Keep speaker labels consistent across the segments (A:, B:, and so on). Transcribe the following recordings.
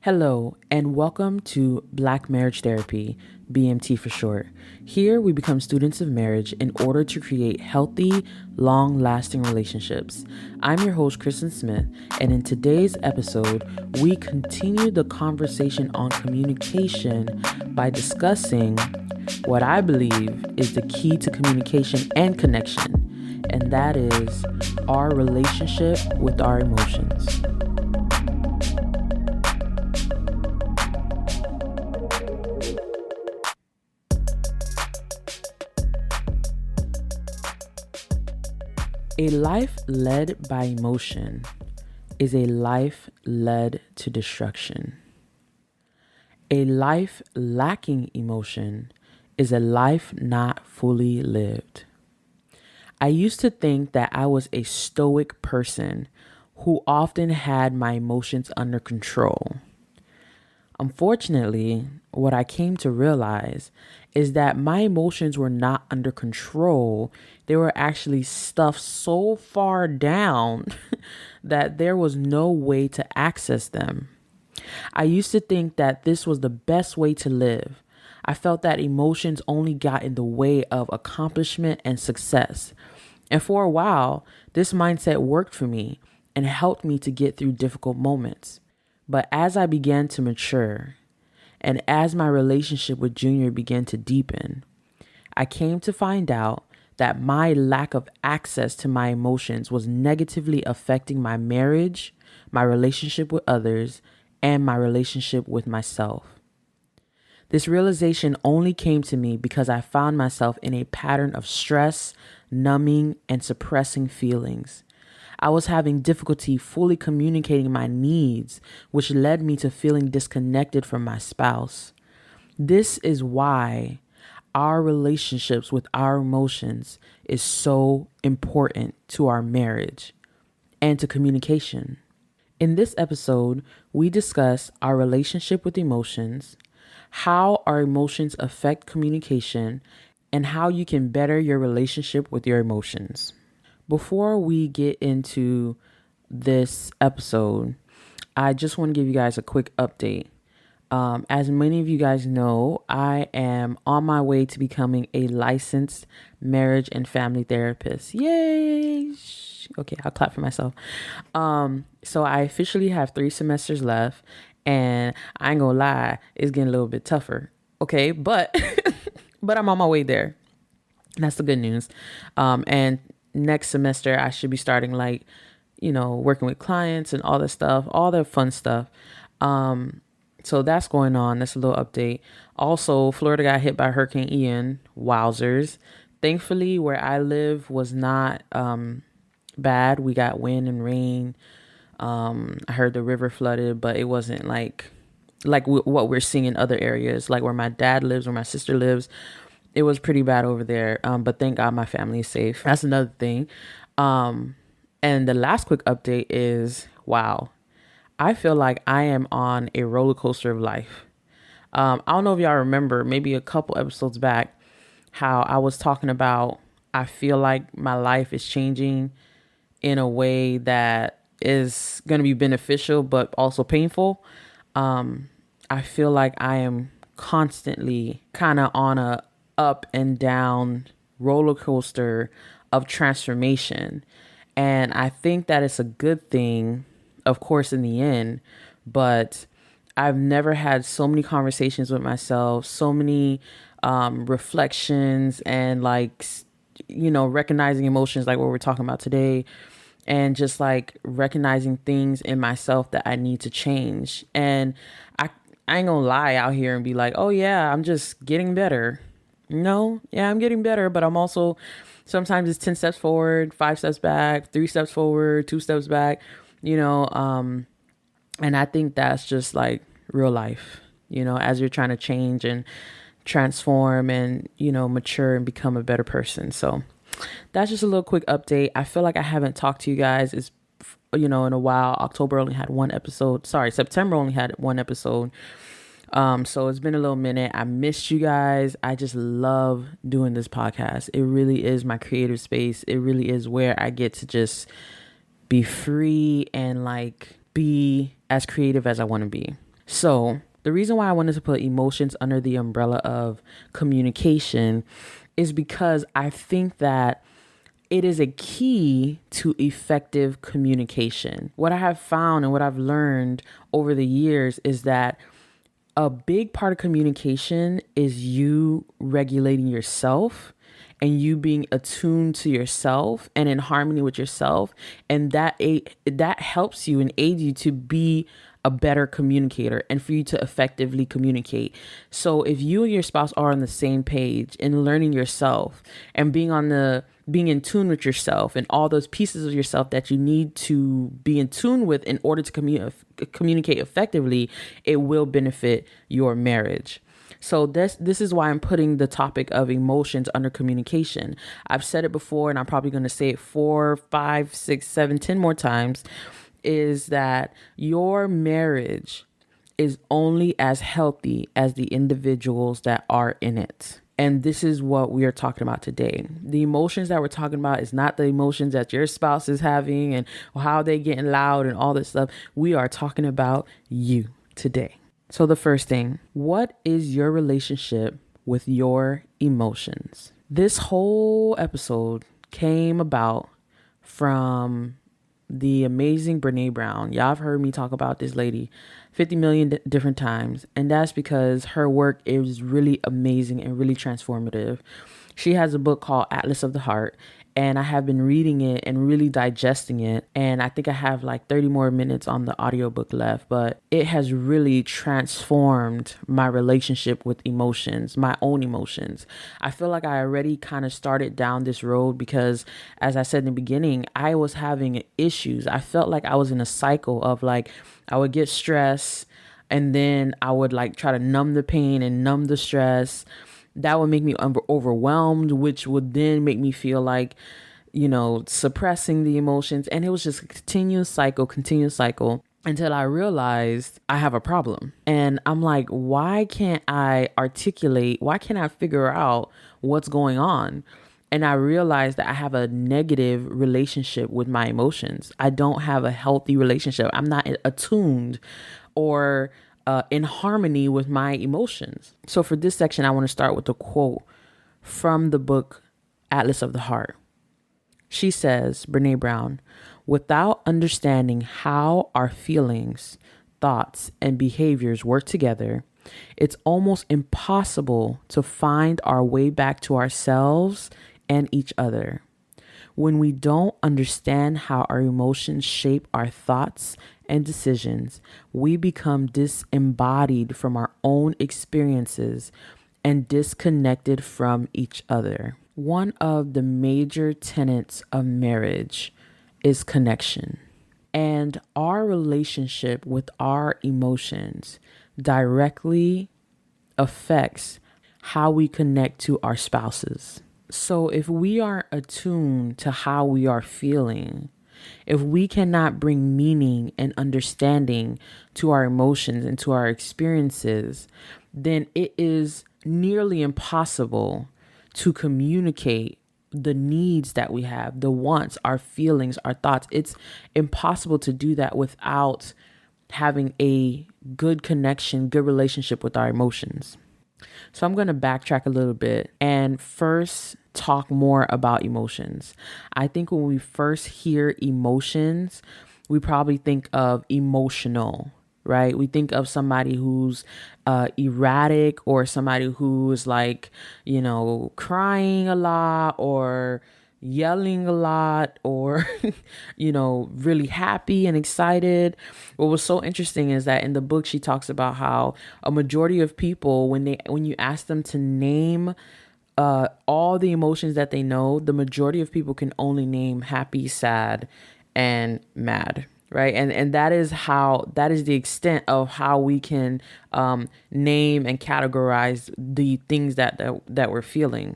A: Hello, and welcome to Black Marriage Therapy, BMT for short. Here we become students of marriage in order to create healthy, long-lasting relationships. I'm your host, Kristen Smith, and in today's episode, we continue the conversation on communication by discussing what I believe is the key to communication and connection, and that is our relationship with our emotions. A life led by emotion is a life led to destruction. A life lacking emotion is a life not fully lived. I used to think that I was a stoic person who often had my emotions under control. Unfortunately, what I came to realize is that my emotions were not under control. They were actually stuffed so far down that there was no way to access them. I used to think that this was the best way to live. I felt that emotions only got in the way of accomplishment and success. And for a while, this mindset worked for me and helped me to get through difficult moments. But as I began to mature, and as my relationship with Junior began to deepen, I came to find out that my lack of access to my emotions was negatively affecting my marriage, my relationship with others, and my relationship with myself. This realization only came to me because I found myself in a pattern of stress, numbing, and suppressing feelings. I was having difficulty fully communicating my needs, which led me to feeling disconnected from my spouse. This is why our relationships with our emotions is so important to our marriage and to communication. In this episode, we discuss our relationship with emotions, how our emotions affect communication, and how you can better your relationship with your emotions. Before we get into this episode, I just want to give you guys a quick update. As many of you guys know, I am on my way to becoming a licensed marriage and family therapist. Yay! Okay, I'll clap for myself. So I officially have 3 semesters left, and I ain't gonna lie, it's getting a little bit tougher. Okay, but but I'm on my way there. That's the good news. And next semester I should be starting working with clients and all that stuff, all the fun stuff. So that's going on. That's a little update. Also, Florida got hit by Hurricane Ian. Wowzers. Thankfully, where I live was not bad. We got wind and rain. I heard the river flooded, but it wasn't like what we're seeing in other areas, like where my dad lives, where my sister lives. It was pretty bad over there. But thank God my family is safe. That's another thing. And the last quick update is, wow, I feel like I am on a roller coaster of life. I don't know if y'all remember, maybe a couple episodes back, how I was talking about, I feel like my life is changing in a way that is going to be beneficial, but also painful. I feel like I am constantly kind of on a up and down roller coaster of transformation. And I think that it's a good thing, of course, in the end, but I've never had so many conversations with myself, so many reflections and recognizing emotions like what we're talking about today, and just like recognizing things in myself that I need to change. And I ain't gonna lie out here and be like, oh yeah, I'm just getting better. No, yeah, I'm getting better, but I'm also, sometimes it's 10 steps forward, 5 steps back, 3 steps forward, 2 steps back, and I think that's just like real life, as you're trying to change and transform and, mature and become a better person. So that's just a little quick update. I feel like I haven't talked to you guys in a while. September only had 1 episode. So it's been a little minute. I missed you guys. I just love doing this podcast. It really is my creative space. It really is where I get to just be free and be as creative as I want to be. So the reason why I wanted to put emotions under the umbrella of communication is because I think that it is a key to effective communication. What I have found and what I've learned over the years is that a big part of communication is you regulating yourself and you being attuned to yourself and in harmony with yourself, and that helps you and aids you to be a better communicator and for you to effectively communicate. So if you and your spouse are on the same page in learning yourself and being in tune with yourself and all those pieces of yourself that you need to be in tune with in order to communicate effectively, it will benefit your marriage. So this is why I'm putting the topic of emotions under communication. I've said it before, and I'm probably going to say it 4, 5, 6, 7, 10 more times, is that your marriage is only as healthy as the individuals that are in it. And this is what we are talking about today. The emotions that we're talking about is not the emotions that your spouse is having and how they getting loud and all this stuff. We are talking about you today. So the first thing, what is your relationship with your emotions? This whole episode came about from the amazing Brene Brown. Y'all have heard me talk about this lady 50 million different times. And that's because her work is really amazing and really transformative. She has a book called Atlas of the Heart, and I have been reading it and really digesting it. And I think I have like 30 more minutes on the audiobook left, but it has really transformed my relationship with emotions, my own emotions. I feel like I already kind of started down this road because, as I said in the beginning, I was having issues. I felt like I was in a cycle of like, I would get stressed and then I would like try to numb the pain and numb the stress. That would make me overwhelmed, which would then make me feel like, suppressing the emotions. And it was just a continuous cycle until I realized I have a problem. And I'm like, why can't I figure out what's going on? And I realized that I have a negative relationship with my emotions. I don't have a healthy relationship. I'm not attuned or in harmony with my emotions. So for this section, I want to start with a quote from the book Atlas of the Heart. She says, Brene Brown, without understanding how our feelings, thoughts, and behaviors work together, it's almost impossible to find our way back to ourselves and each other. When we don't understand how our emotions shape our thoughts and decisions, we become disembodied from our own experiences and disconnected from each other. One of the major tenets of marriage is connection. And our relationship with our emotions directly affects how we connect to our spouses. So if we aren't attuned to how we are feeling, if we cannot bring meaning and understanding to our emotions and to our experiences, then it is nearly impossible to communicate the needs that we have, the wants, our feelings, our thoughts. It's impossible to do that without having a good connection, good relationship with our emotions. So I'm going to backtrack a little bit and first talk more about emotions. I think when we first hear emotions, we probably think of emotional, right? We think of somebody who's erratic or somebody who's like, crying a lot or yelling a lot or, really happy and excited. What was so interesting is that in the book, she talks about how a majority of people, when you ask them to name all the emotions that they know, the majority of people can only name happy, sad, and mad. Right. And that is the extent of how we can name and categorize the things that we're feeling.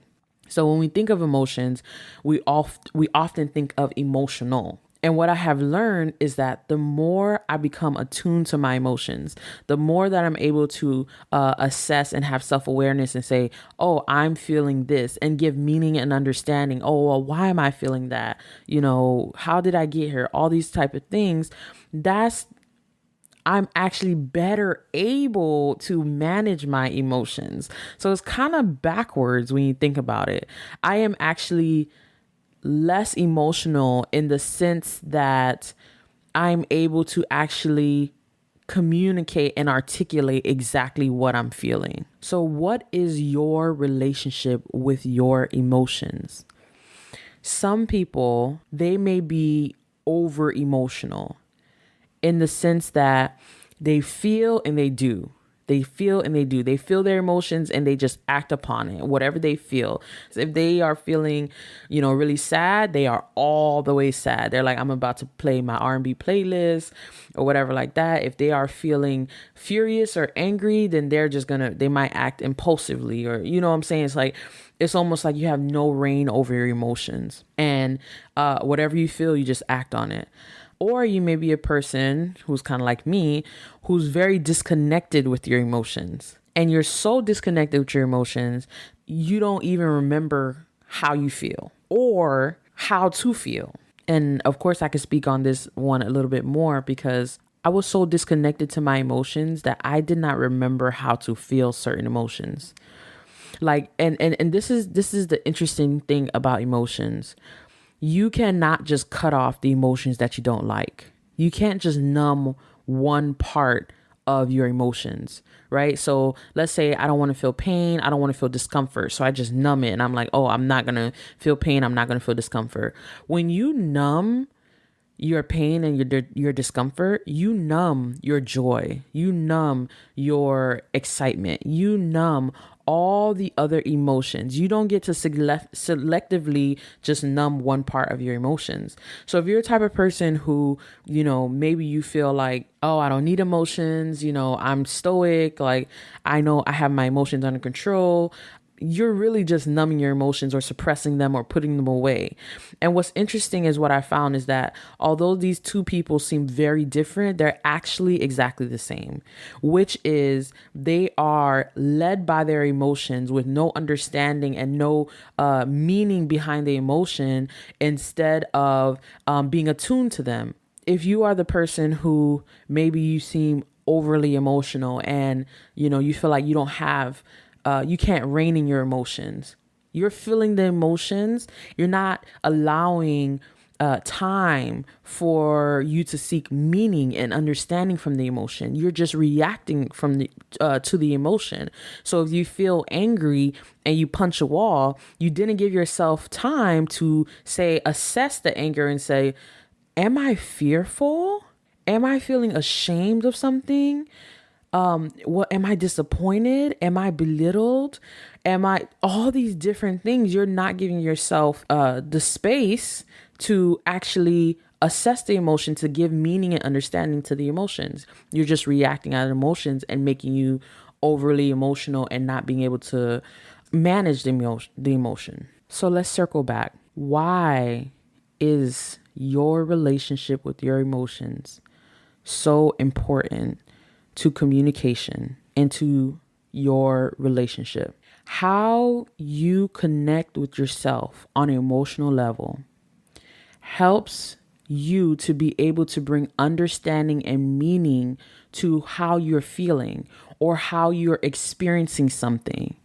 A: So when we think of emotions, we often think of emotional. And what I have learned is that the more I become attuned to my emotions, the more that I'm able to assess and have self-awareness and say, oh, I'm feeling this, and give meaning and understanding. Oh, well, why am I feeling that? How did I get here? All these type of things. I'm actually better able to manage my emotions. So it's kind of backwards when you think about it. I am actually less emotional in the sense that I'm able to actually communicate and articulate exactly what I'm feeling. So, what is your relationship with your emotions? Some people, they may be over emotional in the sense that they feel and they do. They feel and they do. They feel their emotions and they just act upon it, whatever they feel. So if they are feeling, really sad, they are all the way sad. They're like, I'm about to play my R&B playlist or whatever like that. If they are feeling furious or angry, then they might act impulsively, or, you know what I'm saying? It's almost like you have no reign over your emotions, and whatever you feel, you just act on it. Or you may be a person who's kind of like me, who's very disconnected with your emotions. And you're so disconnected with your emotions, you don't even remember how you feel or how to feel. And of course, I could speak on this one a little bit more because I was so disconnected to my emotions that I did not remember how to feel certain emotions. And this is the interesting thing about emotions. You cannot just cut off the emotions that you don't like. You can't just numb one part of your emotions, right? So let's say I don't want to feel pain. I don't want to feel discomfort. So I just numb it and I'm like, oh, I'm not going to feel pain. I'm not going to feel discomfort. When you numb your pain and your discomfort, you numb your joy, you numb your excitement, you numb all the other emotions. You don't get to selectively just numb one part of your emotions. So if you're a type of person who, maybe you feel like, oh, I don't need emotions, I'm stoic, like I know I have my emotions under control, you're really just numbing your emotions or suppressing them or putting them away. And what's interesting is what I found is that although these two people seem very different, they're actually exactly the same, which is they are led by their emotions with no understanding and no meaning behind the emotion instead of being attuned to them. If you are the person who maybe you seem overly emotional and, you feel like you don't have you can't rein in your emotions. You're feeling the emotions. You're not allowing time for you to seek meaning and understanding from the emotion. You're just reacting to the emotion. So if you feel angry and you punch a wall, you didn't give yourself time to assess the anger and say, am I fearful? Am I feeling ashamed of something? What am I disappointed? Am I belittled? Am I all these different things? You're not giving yourself the space to actually assess the emotion, to give meaning and understanding to the emotions. You're just reacting out of emotions and making you overly emotional and not being able to manage the emotion. So let's circle back. Why is your relationship with your emotions so important to communication and to your relationship? How you connect with yourself on an emotional level helps you to be able to bring understanding and meaning to how you're feeling or how you're experiencing something.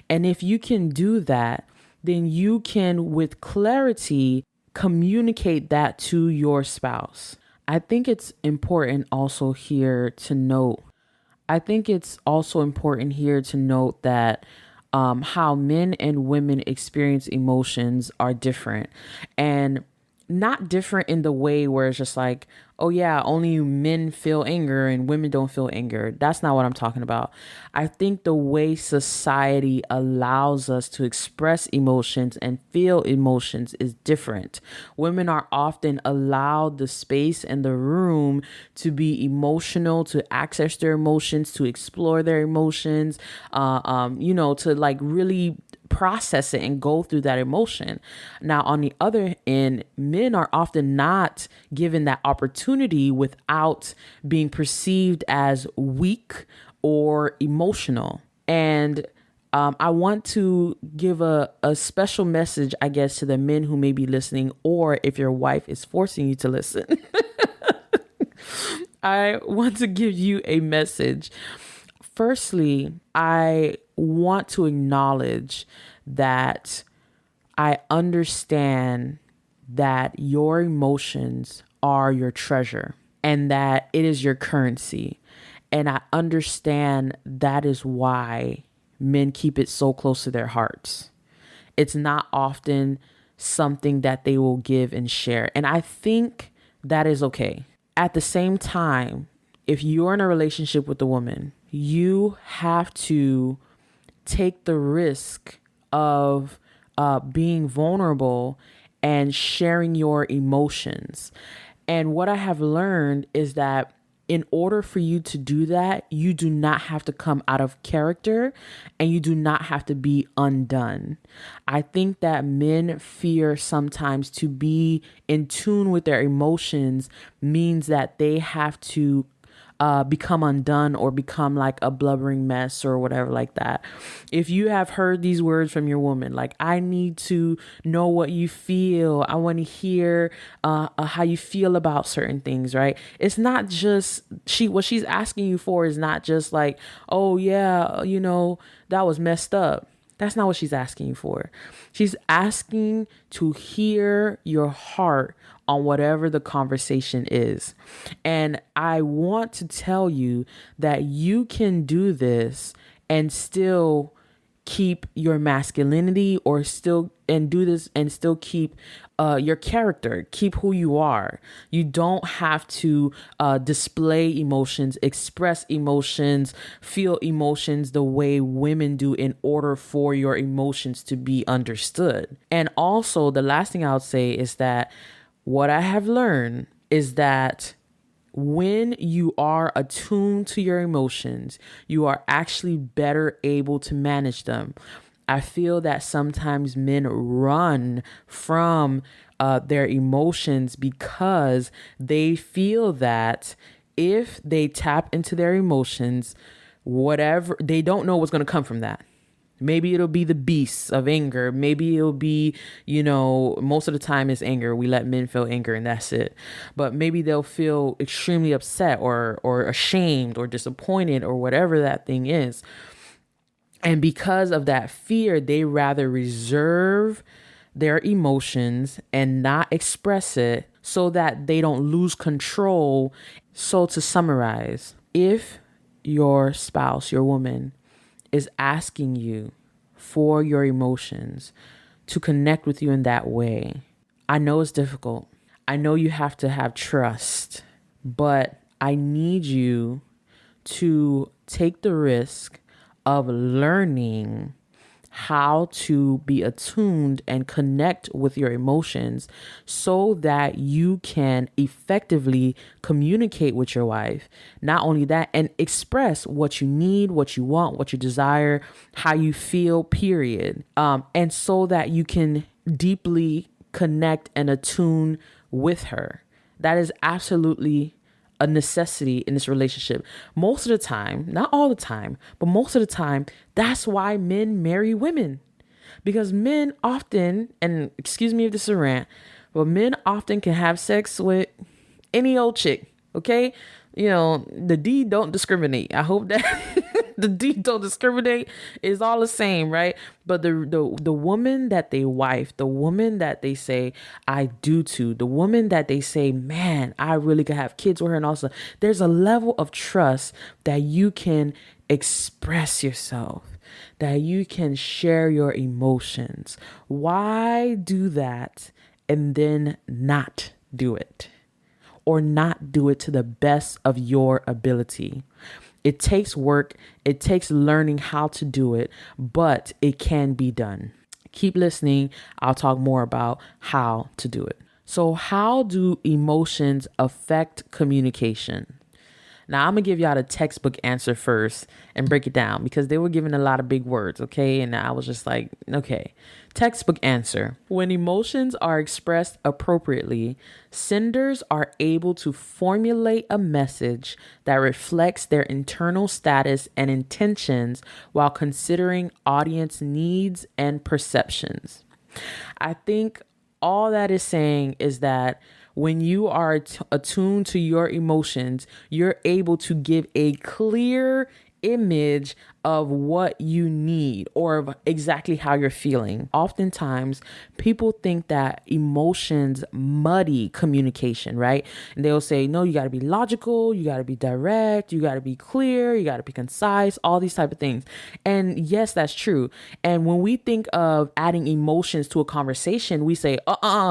A: And if you can do that, then you can, with clarity, communicate that to your spouse. I think it's important also here to note. That how men and women experience emotions are different, and not different in the way where it's just like, oh yeah, only men feel anger and women don't feel anger. That's not what I'm talking about. I think the way society allows us to express emotions and feel emotions is different. Women are often allowed the space and the room to be emotional, to access their emotions, to explore their emotions, to like really process it and go through that emotion. Now, on the other end, men are often not given that opportunity without being perceived as weak or emotional. And I want to give a special message, I guess, to the men who may be listening, or if your wife is forcing you to listen. I want to give you a message. Firstly, I want to acknowledge that I understand that your emotions are your treasure and that it is your currency. And I understand that is why men keep it so close to their hearts. It's not often something that they will give and share. And I think that is okay. At the same time, if you're in a relationship with a woman, you have to take the risk of being vulnerable and sharing your emotions. And what I have learned is that in order for you to do that, you do not have to come out of character and you do not have to be undone. I think that men fear sometimes to be in tune with their emotions means that they have to become undone or become like a blubbering mess or whatever like that. If you have heard these words from your woman, like, I need to know what you feel. I want to hear how you feel about certain things, right? It's not just what she's asking you for is not just like, oh yeah, that was messed up. That's not what she's asking you for. She's asking to hear your heart on whatever the conversation is. And I want to tell you that you can do this and still keep your masculinity or still and do this and still keep your character, keep who you are. You don't have to display emotions, express emotions, feel emotions the way women do in order for your emotions to be understood. And also, the last thing I would say is that what I have learned is that when you are attuned to your emotions, you are actually better able to manage them. I feel that sometimes men run from their emotions because they feel that if they tap into their emotions, whatever, they don't know what's going to come from that. Maybe it'll be the beasts of anger. Maybe it'll be, most of the time it's anger. We let men feel anger and that's it. But maybe they'll feel extremely upset or ashamed or disappointed or whatever that thing is. And because of that fear, they rather reserve their emotions and not express it so that they don't lose control. So to summarize, if your spouse, your woman, is asking you for your emotions to connect with you in that way, I know it's difficult. I know you have to have trust, but I need you to take the risk of learning how to be attuned and connect with your emotions so that you can effectively communicate with your wife. Not only that, and express what you need, what you want, what you desire, how you feel, period. And so that you can deeply connect and attune with her. That is absolutely a necessity in this relationship. Most of the time, not all the time, but most of the time, that's why men marry women. Because men often, and excuse me if this is a rant, but men often can have sex with any old chick, okay? The D don't discriminate. I hope that the D don't discriminate is all the same, right? But the woman that they wife, the woman that they say I do to, the woman that they say, man, I really could have kids with her, and also there's a level of trust that you can express yourself, that you can share your emotions. Why do that and then not do it? Or not do it to the best of your ability? It takes work. It takes learning how to do it, but it can be done. Keep listening. I'll talk more about how to do it. So, how do emotions affect communication? Now, I'm going to give y'all the textbook answer first and break it down because they were giving a lot of big words, okay? And I was just like, okay. Textbook answer. When emotions are expressed appropriately, senders are able to formulate a message that reflects their internal status and intentions while considering audience needs and perceptions. I think all that is saying is that When you are attuned to your emotions, you're able to give a clear image of what you need or of exactly how you're feeling. Oftentimes, people think that emotions muddy communication, right? And they'll say, no, you got to be logical, you got to be direct, you got to be clear, you got to be concise, all these type of things. And yes, that's true. And when we think of adding emotions to a conversation, we say,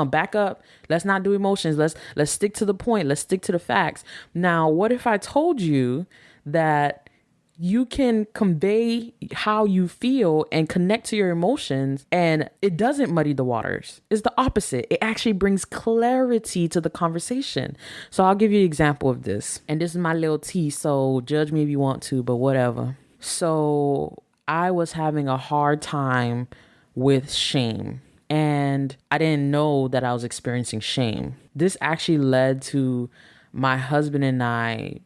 A: back up. Let's not do emotions. Let's stick to the point. Let's stick to the facts. Now, what if I told you that you can convey how you feel and connect to your emotions, and it doesn't muddy the waters? It's the opposite. It actually brings clarity to the conversation. So I'll give you an example of this. And this is my little tea, so judge me if you want to, but whatever. So I was having a hard time with shame, and I didn't know that I was experiencing shame. This actually led to my husband and I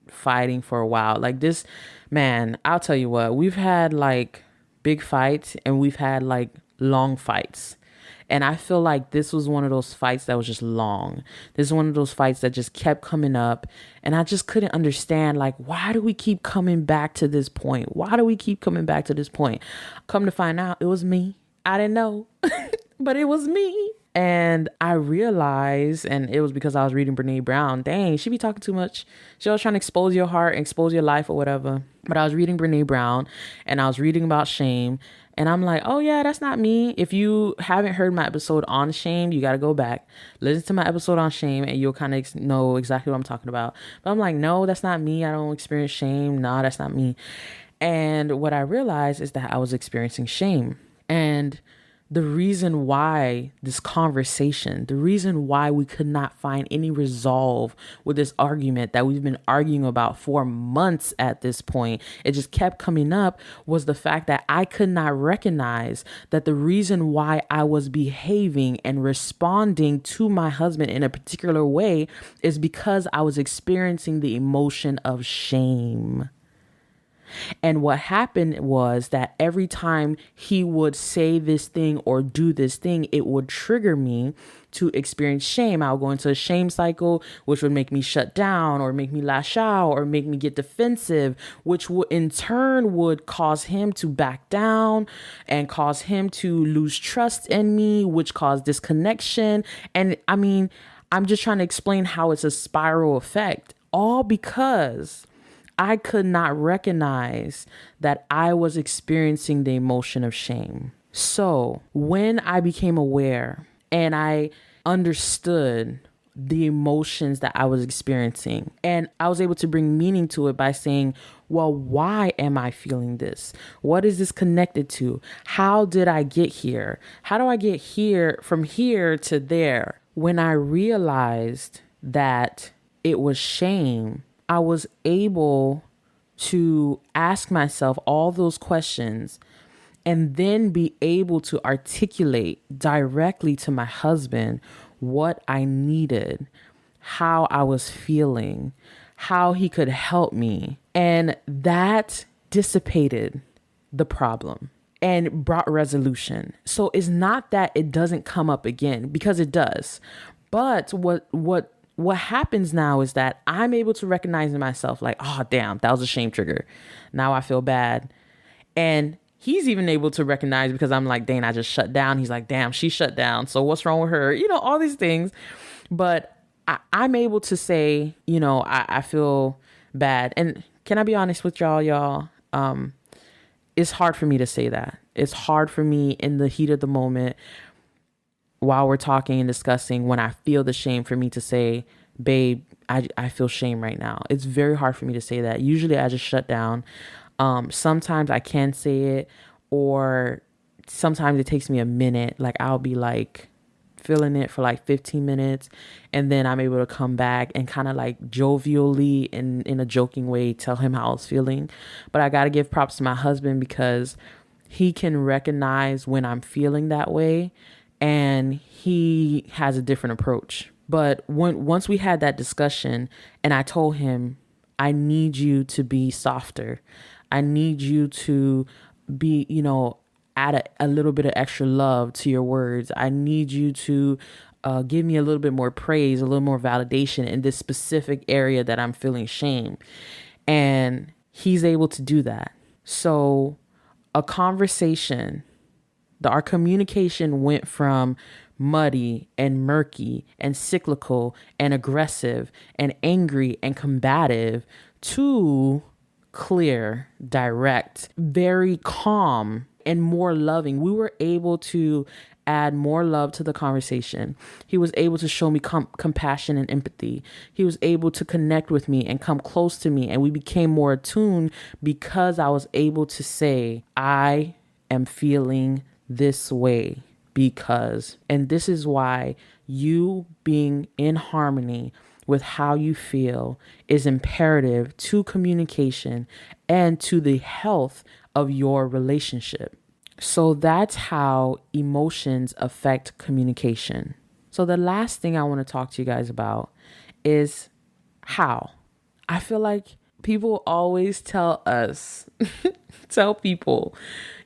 A: fighting for a while. Like this, man, I'll tell you what, we've had like big fights and we've had like long fights. And I feel like this was one of those fights that was just long. This is one of those fights that just kept coming up. And I just couldn't understand, like, why do we keep coming back to this point? Why do we keep coming back to this point? Come to find out, it was me. I didn't know, but it was me. And I realized, and it was because I was reading Brene Brown. Dang, she be talking too much. She was trying to expose your heart, expose your life or whatever. But I was reading Brene Brown and I was reading about shame. And I'm like, oh yeah, that's not me. If you haven't heard my episode on shame, you got to go back, listen to my episode on shame, and you'll kind of know exactly what I'm talking about. But I'm like, no, that's not me. I don't experience shame. Nah, that's not me. And what I realized is that I was experiencing shame. And the reason why this conversation, the reason why we could not find any resolve with this argument that we've been arguing about for months at this point, it just kept coming up, was the fact that I could not recognize that the reason why I was behaving and responding to my husband in a particular way is because I was experiencing the emotion of shame. And what happened was that every time he would say this thing or do this thing, it would trigger me to experience shame. I would go into a shame cycle, which would make me shut down or make me lash out or make me get defensive, which would in turn would cause him to back down and cause him to lose trust in me, which caused disconnection. And I mean, I'm just trying to explain how it's a spiral effect, all because I could not recognize that I was experiencing the emotion of shame. So when I became aware and I understood the emotions that I was experiencing, and I was able to bring meaning to it by saying, well, why am I feeling this? What is this connected to? How did I get here? How do I get here from here to there? When I realized that it was shame, I was able to ask myself all those questions and then be able to articulate directly to my husband what I needed, how I was feeling, how he could help me. And that dissipated the problem and brought resolution. So it's not that it doesn't come up again, because it does. But what happens now is that I'm able to recognize in myself, like, oh, damn, that was a shame trigger. Now I feel bad. And he's even able to recognize, because I'm like, dang, I just shut down. He's like, damn, she shut down. So what's wrong with her? You know, all these things. But I'm able to say, you know, I feel bad. And can I be honest with y'all? It's hard for me to say that. It's hard for me in the heat of the moment, while we're talking and discussing, when I feel the shame, for me to say, babe, I feel shame right now. It's very hard for me to say that. Usually I just shut down. Sometimes I can say it, or sometimes it takes me a minute. Like I'll be like feeling it for like 15 minutes. And then I'm able to come back and kind of like jovially in a joking way, tell him how I was feeling. But I got to give props to my husband, because he can recognize when I'm feeling that way, and he has a different approach. But once we had that discussion and I told him, I need you to be softer. I need you to be, you know, add a little bit of extra love to your words. I need you to give me a little bit more praise, a little more validation in this specific area that I'm feeling shame. And he's able to do that. So a conversation, our communication went from muddy and murky and cyclical and aggressive and angry and combative to clear, direct, very calm and more loving. We were able to add more love to the conversation. He was able to show me compassion and empathy. He was able to connect with me and come close to me. And we became more attuned because I was able to say, I am feeling this way because, and this is why you being in harmony with how you feel is imperative to communication and to the health of your relationship. So that's how emotions affect communication. So the last thing I want to talk to you guys about is how. I feel like people always tell us, tell people,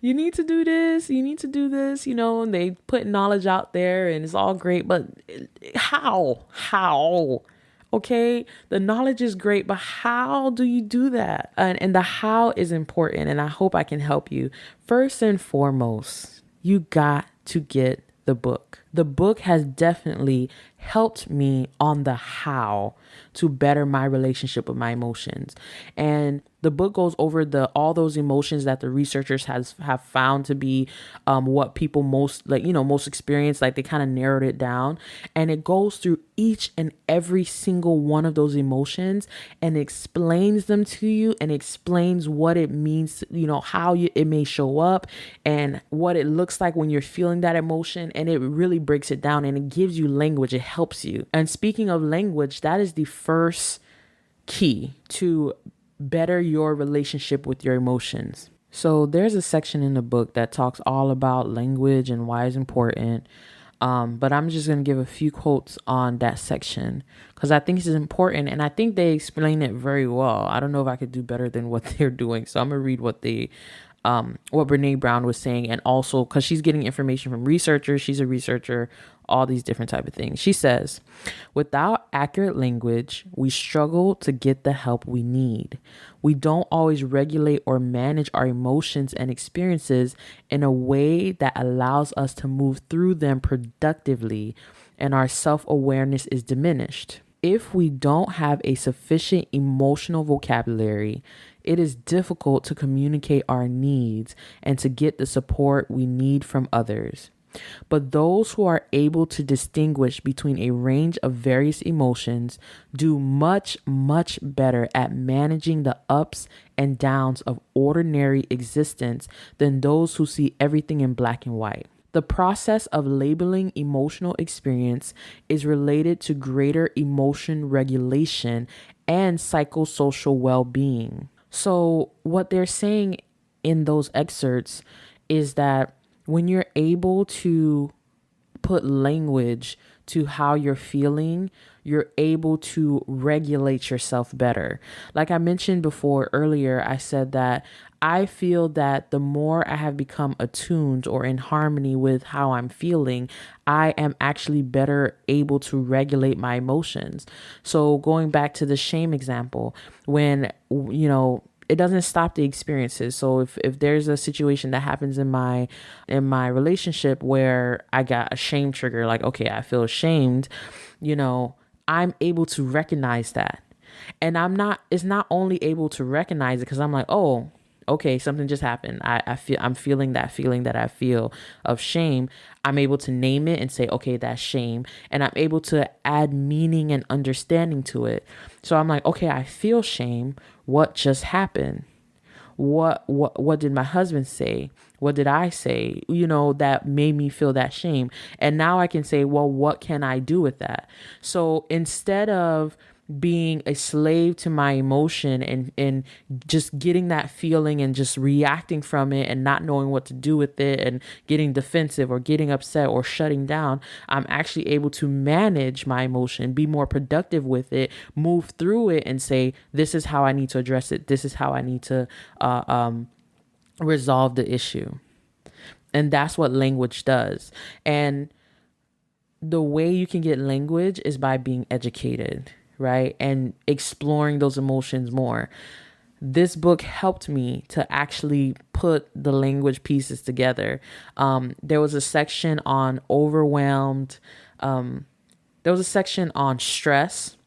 A: you need to do this, you need to do this, and they put knowledge out there and it's all great, but how? Okay, the knowledge is great, but how do you do that? And the how is important, and I hope I can help you. First and foremost, you got to get the book. The book has definitely helped me on the how to better my relationship with my emotions. And the book goes over all those emotions that the researchers have found to be what people most experience. Like they kind of narrowed it down, and it goes through each and every single one of those emotions and explains them to you and explains what it means, how it may show up and what it looks like when you're feeling that emotion. And it really breaks it down and it gives you language. It helps you. And speaking of language, that is the first key to better your relationship with your emotions. So there's a section in the book that talks all about language and why it's important. But I'm just going to give a few quotes on that section because I think this is important and I think they explain it very well. I don't know if I could do better than what they're doing. So I'm going to read what Brene Brown was saying, and also because she's getting information from researchers, she's a researcher, all these different type of things. She says, without accurate language, we struggle to get the help we need. We don't always regulate or manage our emotions and experiences in a way that allows us to move through them productively, and our self-awareness is diminished. If we don't have a sufficient emotional vocabulary, it is difficult to communicate our needs and to get the support we need from others. But those who are able to distinguish between a range of various emotions do much, much better at managing the ups and downs of ordinary existence than those who see everything in black and white. The process of labeling emotional experience is related to greater emotion regulation and psychosocial well-being. So what they're saying in those excerpts is that when you're able to put language to how you're feeling, you're able to regulate yourself better. Like I mentioned before earlier, I said that I feel that the more I have become attuned or in harmony with how I'm feeling, I am actually better able to regulate my emotions. So going back to the shame example, when, it doesn't stop the experiences. So if there's a situation that happens in my relationship where I got a shame trigger, like, okay, I feel ashamed, I'm able to recognize that. And it's not only able to recognize it because I'm like, oh, okay, something just happened. I'm feeling that feeling that I feel of shame. I'm able to name it and say, okay, that's shame. And I'm able to add meaning and understanding to it. So I'm like, okay, I feel shame. What just happened? What did my husband say? What did I say? That made me feel that shame. And now I can say, well, what can I do with that? So instead of being a slave to my emotion and just getting that feeling and just reacting from it and not knowing what to do with it and getting defensive or getting upset or shutting down, I'm actually able to manage my emotion, be more productive with it, move through it and say, this is how I need to address it. This is how I need to resolve the issue. And that's what language does. And the way you can get language is by being educated, right? And exploring those emotions more. This book helped me to actually put the language pieces together. There was a section on overwhelmed. There was a section on stress,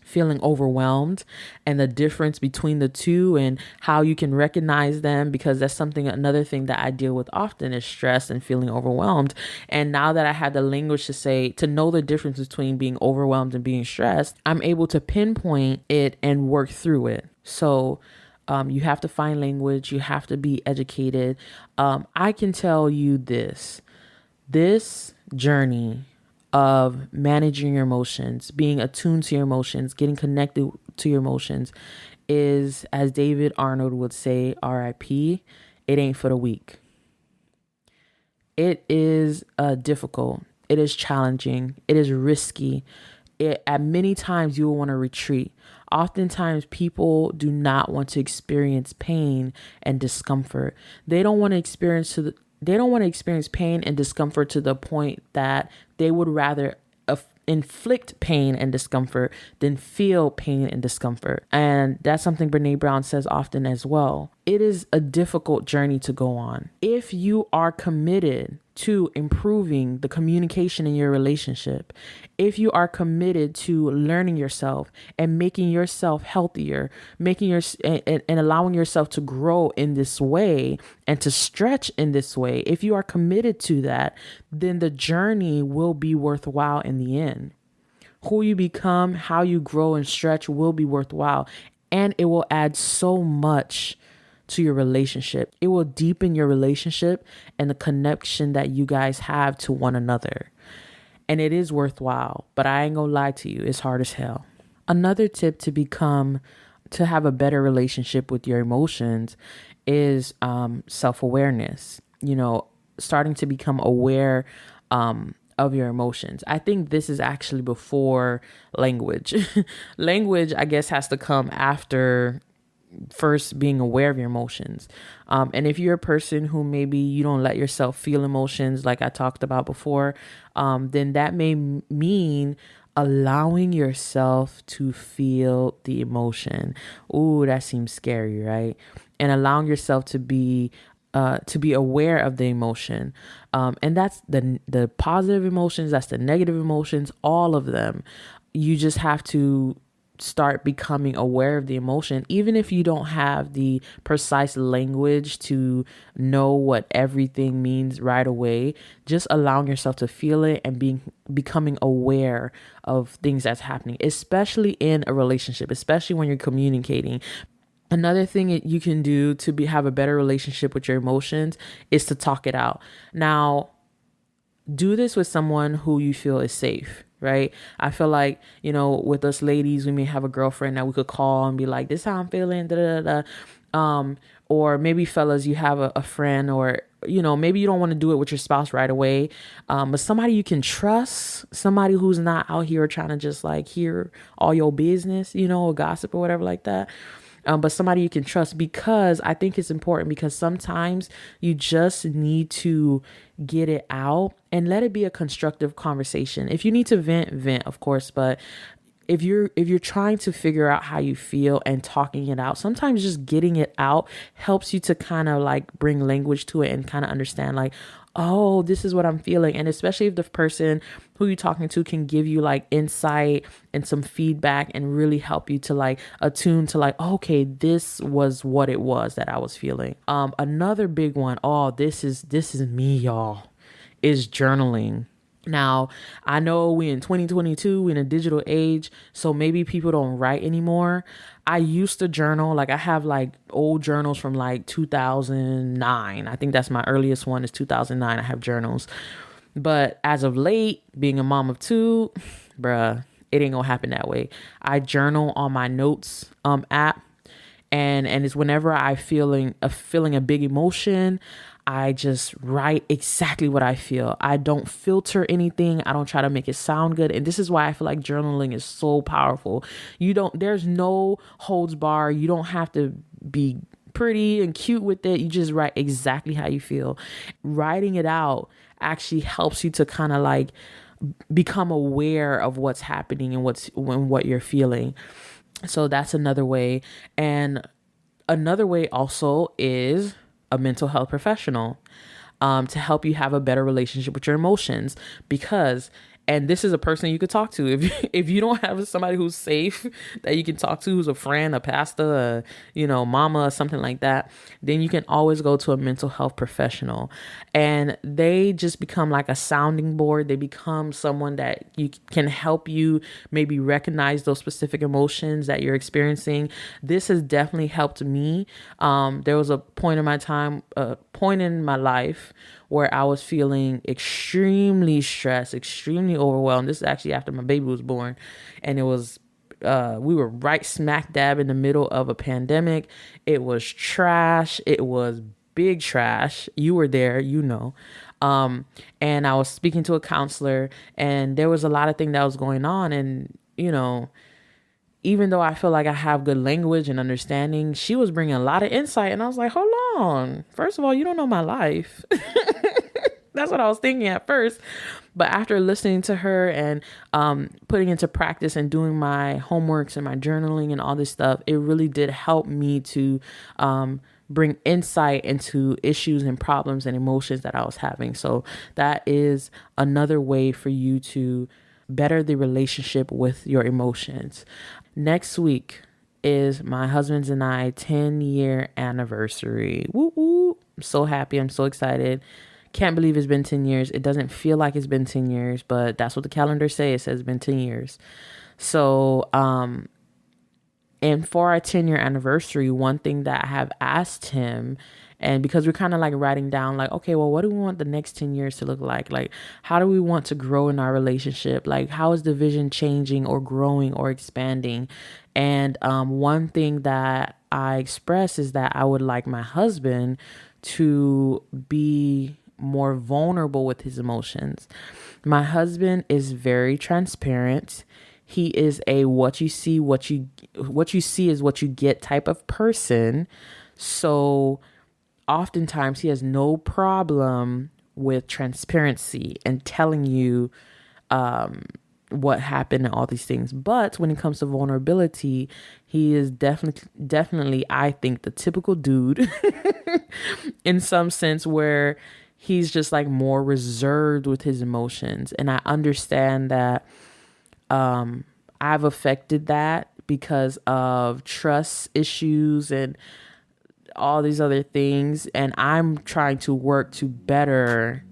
A: feeling overwhelmed, and the difference between the two and how you can recognize them, because that's another thing that I deal with often is stress and feeling overwhelmed. And now that I have the language to know the difference between being overwhelmed and being stressed, I'm able to pinpoint it and work through it. So you have to find language, you have to be educated. I can tell you this journey of managing your emotions, being attuned to your emotions, getting connected to your emotions is, as David Arnold would say, RIP, it ain't for the weak. It is difficult. It is challenging. It is risky. At many times you will want to retreat. Oftentimes people do not want to experience pain and discomfort. They don't want to experience pain and discomfort to the point that they would rather inflict pain and discomfort than feel pain and discomfort. And that's something Brene Brown says often as well. It is a difficult journey to go on. If you are committed to improving the communication in your relationship, if you are committed to learning yourself and making yourself healthier, and allowing yourself to grow in this way and to stretch in this way, if you are committed to that, then the journey will be worthwhile in the end. Who you become, how you grow and stretch will be worthwhile, and it will add so much to your relationship. It will deepen your relationship and the connection that you guys have to one another. And it is worthwhile, but I ain't gonna lie to you, it's hard as hell. Another tip to have a better relationship with your emotions is self-awareness. Starting to become aware of your emotions. I think this is actually before language. Language, I guess, has to come after first being aware of your emotions. And if you're a person who maybe you don't let yourself feel emotions like I talked about before, then that may mean allowing yourself to feel the emotion. Ooh, that seems scary, right? And allowing yourself to be aware of the emotion. And that's the positive emotions, that's the negative emotions, all of them. You just have to start becoming aware of the emotion, even if you don't have the precise language to know what everything means right away. Just allowing yourself to feel it and becoming aware of things that's happening, especially in a relationship, especially when you're communicating. Another thing that you can do to have a better relationship with your emotions is to talk it out. Now, do this with someone who you feel is safe, right? I feel like, with us ladies, we may have a girlfriend that we could call and be like, this is how I'm feeling, da da da. Or maybe fellas, you have a friend, or, maybe you don't want to do it with your spouse right away. But somebody you can trust, somebody who's not out here trying to just like hear all your business, or gossip or whatever like that. But somebody you can trust, because I think it's important, because sometimes you just need to get it out and let it be a constructive conversation. If you need to vent, of course, but if you're trying to figure out how you feel and talking it out, sometimes just getting it out helps you to kind of like bring language to it and kind of understand like, oh, this is what I'm feeling. And especially if the person who you're talking to can give you like insight and some feedback and really help you to like attune to like, okay, this was what it was that I was feeling. Another big one, this is me, y'all, is journaling. Now, I know we in 2022, we in a digital age, so maybe people don't write anymore. I used to journal. Like I have like old journals from like 2009. I think that's my earliest one is 2009. I have journals. But as of late, being a mom of two, bruh, it ain't gonna happen that way. I journal on my notes app. And it's whenever I'm feeling a big emotion, I just write exactly what I feel. I don't filter anything. I don't try to make it sound good. And this is why I feel like journaling is so powerful. There's no holds bar. You don't have to be pretty and cute with it. You just write exactly how you feel. Writing it out actually helps you to kind of like become aware of what's happening and what you're feeling. So that's another way. And another way also is a mental health professional, to help you have a better relationship with your emotions. Because, and this is a person you could talk to if you don't have somebody who's safe that you can talk to, who's a friend, a pastor, mama, something like that, then you can always go to a mental health professional, and they just become like a sounding board. They become someone that you can help you maybe recognize those specific emotions that you're experiencing. This has definitely helped me. There was a point in my life where I was feeling extremely stressed, extremely overwhelmed. This is actually after my baby was born. And it was, we were right smack dab in the middle of a pandemic. It was trash. It was big trash. You were there, and I was speaking to a counselor, and there was a lot of things that was going on. And, even though I feel like I have good language and understanding, she was bringing a lot of insight. And I was like, hold on. First of all, you don't know my life. That's what I was thinking at first. But after listening to her and putting into practice and doing my homeworks and my journaling and all this stuff, it really did help me to bring insight into issues and problems and emotions that I was having. So that is another way for you to better the relationship with your emotions. Next week is my husband's and I 10-year anniversary. Woo woo. I'm so happy. I'm so excited. Can't believe it's been 10 years. It doesn't feel like it's been 10 years, but that's what the calendar says. It says it's been 10 years. So, and for our 10-year anniversary, one thing that I have asked him, and because we're kind of like writing down like, okay, well, what do we want the next 10 years to look like? Like, how do we want to grow in our relationship? Like, how is the vision changing or growing or expanding? And one thing that I express is that I would like my husband to be more vulnerable with his emotions. My husband is very transparent. He is a what you see is what you get type of person. So oftentimes he has no problem with transparency and telling you what happened and all these things. But when it comes to vulnerability, he is definitely, I think, the typical dude in some sense, where he's just like more reserved with his emotions. And I understand that I've affected that because of trust issues and all these other things, and I'm trying to work to better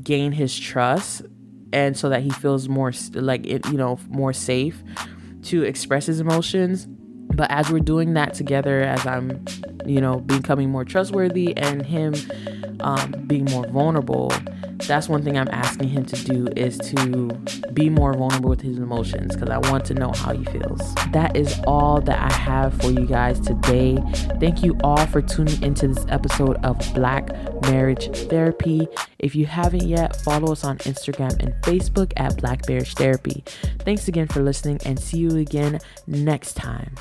A: gain his trust, and so that he feels more more safe to express his emotions. But as we're doing that together, as I'm becoming more trustworthy and him being more vulnerable, that's one thing I'm asking him to do, is to be more vulnerable with his emotions, because I want to know how he feels. That is all that I have for you guys today. Thank you all for tuning into this episode of Black Marriage Therapy. If you haven't yet, follow us on Instagram and Facebook at Black Marriage Therapy. Thanks again for listening, and see you again next time.